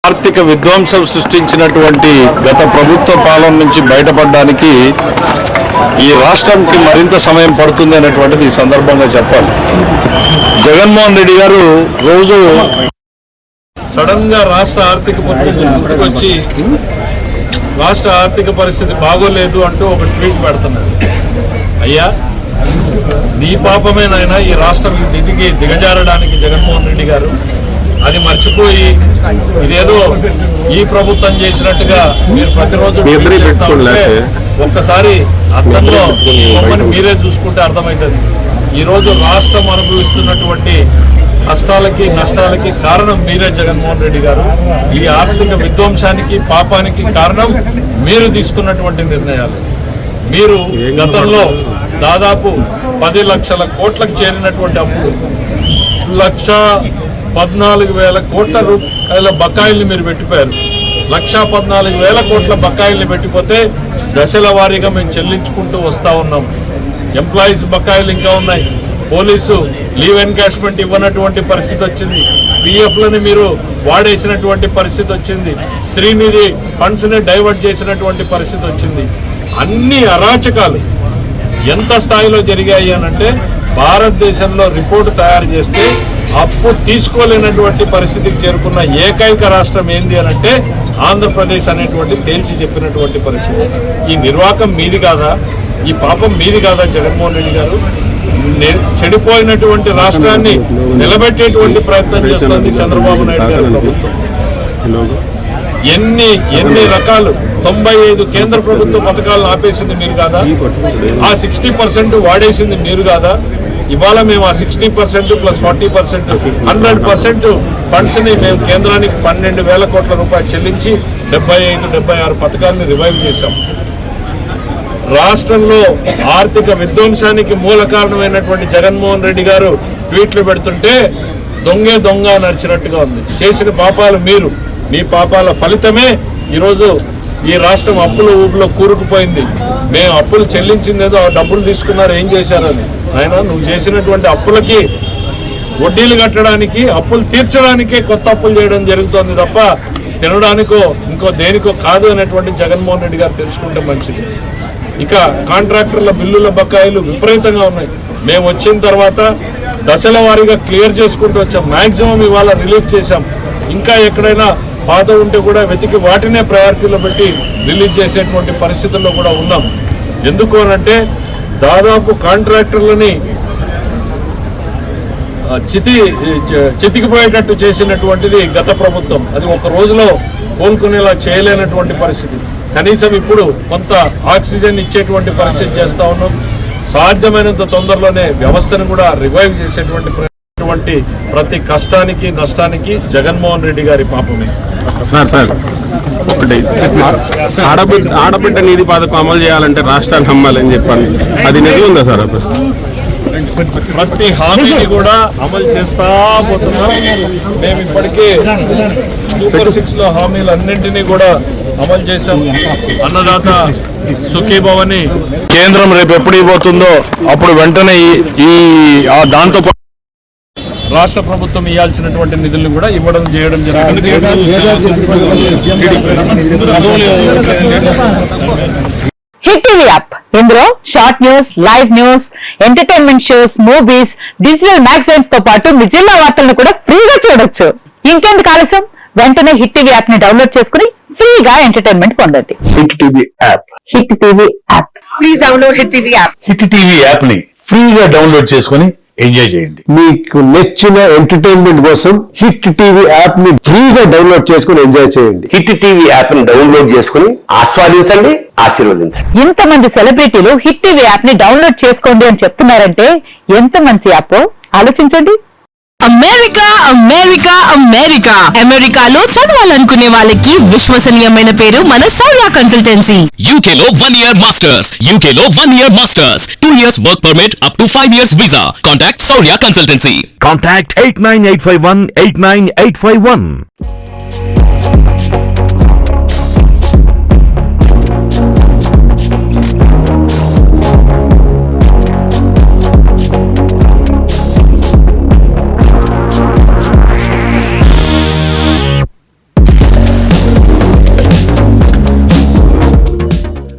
ఆర్థిక విధ్వంసం సృష్టించినటువంటి గత ప్రభుత్వ పాలన నుంచి బయటపడడానికి ఈ రాష్ట్రానికి మరింత సమయం పడుతుంది అనేటువంటిది ఈ సందర్భంగా చెప్పాలి. జగన్మోహన్ రెడ్డి గారు రోజు సడన్ గా రాష్ట్ర ఆర్థిక పరిస్థితి గుర్తుకొచ్చి రాష్ట్ర ఆర్థిక పరిస్థితి బాగోలేదు అంటూ ఒక ట్వీట్ పెడుతున్నారు. అయ్యా, నీ పాపమేనైనా ఈ రాష్ట్రం స్థితికి దిగజారడానికి జగన్మోహన్ రెడ్డి గారు అది మర్చిపోయి ఇదేదో ఈ ప్రభుత్వం చేసినట్టుగా మీరు ప్రతిరోజు ఒక్కసారి అర్థంలో మీరే చూసుకుంటే అర్థమవుతుంది. ఈరోజు రాష్ట్రం అనుభవిస్తున్నటువంటి కష్టాలకి నష్టాలకి కారణం మీరే జగన్మోహన్ రెడ్డి గారు. ఈ ఆర్థిక విధ్వంసానికి పాపానికి కారణం మీరు తీసుకున్నటువంటి నిర్ణయాలు. మీరు గతంలో దాదాపు 10 లక్షల కోట్లకు చేరినటువంటి అప్పుడు 1,14,000 కోట్ల రూపాయల బకాయిల్ని మీరు పెట్టిపోయారు. 1,14,000 కోట్ల బకాయిల్ని పెట్టిపోతే దశల వారీగా మేము చెల్లించుకుంటూ వస్తూ ఉన్నాం. ఎంప్లాయీస్ బకాయిలు ఇంకా ఉన్నాయి. పోలీసు లీవ్ ఎన్కాష్మెంట్ ఇవ్వనటువంటి పరిస్థితి వచ్చింది. పిఎఫ్లని మీరు వాడేసినటువంటి పరిస్థితి వచ్చింది. స్త్రీనిధి ఫండ్స్ని డైవర్ట్ చేసినటువంటి పరిస్థితి వచ్చింది. అన్ని అరాచకాలు ఎంత స్థాయిలో జరిగాయి అనంటే భారతదేశంలో రిపోర్టు తయారు చేస్తే అప్పు తీసుకోలేనటువంటి పరిస్థితికి చేరుకున్న ఏకైక రాష్ట్రం ఏంది అనంటే ఆంధ్రప్రదేశ్ అనేటువంటి తేల్చి చెప్పినటువంటి పరిస్థితి. ఈ నిర్వాకం మీది కాదా? ఈ పాపం మీది కాదా జగన్మోహన్ రెడ్డి గారు? చెడిపోయినటువంటి రాష్ట్రాన్ని నిలబెట్టేటువంటి ప్రయత్నం చేస్తుంది చంద్రబాబు నాయుడు గారి ప్రభుత్వం. ఎన్ని రకాలు 95 కేంద్ర ప్రభుత్వ పథకాలను ఆపేసింది మీరు కాదా? ఆ 60% వాడేసింది మీరు కాదా? ఇవాళ మేము ఆ 60% ప్లస్ 40% 100% ఫండ్స్ ని మేము కేంద్రానికి 12,000 కోట్ల రూపాయలు చెల్లించి 75-76 పథకాలను రివైవ్ చేశాం. రాష్ట్రంలో ఆర్థిక విధ్వంసానికి మూల కారణమైనటువంటి జగన్మోహన్ రెడ్డి గారు ట్వీట్లు పెడుతుంటే దొంగ నడిచినట్టుగా ఉంది. చేసిన పాపాలు మీరు, మీ పాపాల ఫలితమే ఈరోజు ఈ రాష్ట్రం అప్పుల ఊపిలో కూరుకుపోయింది. మేము అప్పులు చెల్లించిందేదో ఆ డబ్బులు తీసుకున్నారు, ఏం చేశారని. ఆయన నువ్వు చేసినటువంటి అప్పులకి వడ్డీలు కట్టడానికి, అప్పులు తీర్చడానికే కొత్త అప్పులు చేయడం జరుగుతోంది తప్ప తినడానికో ఇంకో దేనికో కాదు అనేటువంటి జగన్మోహన్ రెడ్డి గారు తెలుసుకుంటే మంచిది. ఇక కాంట్రాక్టర్ల బిల్లుల బకాయిలు విపరీతంగా ఉన్నాయి. మేము వచ్చిన తర్వాత దశల వారీగా క్లియర్ చేసుకుంటూ వచ్చాం. మ్యాక్సిమం ఇవాళ రిలీఫ్ చేశాం. ఇంకా ఎక్కడైనా పాత ఉంటే కూడా వెతికి వాటినే ప్రయారిటీలో పెట్టి రిలీజ్ చేసేటువంటి పరిస్థితుల్లో కూడా ఉన్నాం. ఎందుకు అనంటే దాదాపు కాంట్రాక్టర్లని చితికిపోయేటట్టు చేసినటువంటిది గత ప్రభుత్వం. అది ఒక రోజులో కోలుకునేలా చేయలేనటువంటి పరిస్థితి. కనీసం ఇప్పుడు కొంత ఆక్సిజన్ ఇచ్చేటువంటి పరిస్థితి చేస్తూ ఉన్నాం. సాధ్యమైనంత తొందరలోనే వ్యవస్థను కూడా రివైవ్ చేసేటువంటి ప్రతి కష్టానికి నష్టానికి జగన్మోహన్ రెడ్డి గారి పాపమే. సార్ ఆడబిడ్డ నిధి పథకం అమలు చేయాలంటే రాష్ట్రాన్ని అమ్మాలని చెప్పండి, అది నిజం ఉందా సార్? ప్రతి హామీని కూడా అమలు చేస్తా పోతున్నాం. మేము ఇప్పటికే సూపర్ 6 లో హామీలు అన్నింటినీ కూడా అమలు చేశాం. అన్నదాత సుఖీభవని కేంద్రం రేపు ఎప్పుడు ఇవ్వబోతుందో అప్పుడు వెంటనే దాంతో రాష్ట్ర ప్రభుత్వం ఇవ్వాల్సినటువంటి నిధులను కూడా ఇవ్వడం చేయడం జరుగుతుంది. హిట్ టీవీ యాప్, ఇందులో short news, live news, entertainment shows, movies, digital magazines తో పాటు మీ జిల్లా వార్తలను కూడా ఫ్రీగా చూడొచ్చు. ఇంకెందుకు ఆలస్యం? వెంటనే హిట్ టీవీ యాప్ ని డౌన్లోడ్ చేసుకుని ఫ్రీగా ఎంటర్టైన్మెంట్ పొందండి. Hit TV app, hit TV app, please download hit TV app. Hit TV app ని ఫ్రీగా డౌన్లోడ్ చేసుకుని ఎంజాయ్ చేయండి. మీకు నచ్చిన ఎంటర్టైన్మెంట్ కోసం హిట్ టీవీ యాప్ ని ఫ్రీగా డౌన్లోడ్ చేసుకుని ఎంజాయ్ చేయండి. హిట్ టీవీ యాప్ ని డౌన్లోడ్ చేసుకుని ఆస్వాదించండి, ఆశీర్వదించండి. ఇంతమంది సెలబ్రిటీలు హిట్ టీవీ యాప్ ని డౌన్లోడ్ చేసుకోండి అని చెప్తున్నారంటే ఎంత మంచి యాప్ ఆలోచించండి. అమెరికా అమెరికా అమెరికా అమెరికాలో చదవాలనుకునే వాళ్ళకి విశ్వసనీయమైన పేరు మన సౌర్య కన్సల్టెన్సీ. UK లో 1 year masters, UK లో 1 year masters, 2 years work permit up to 5 years visa. Contact Saurya Consultancy. Contact 89851 89851.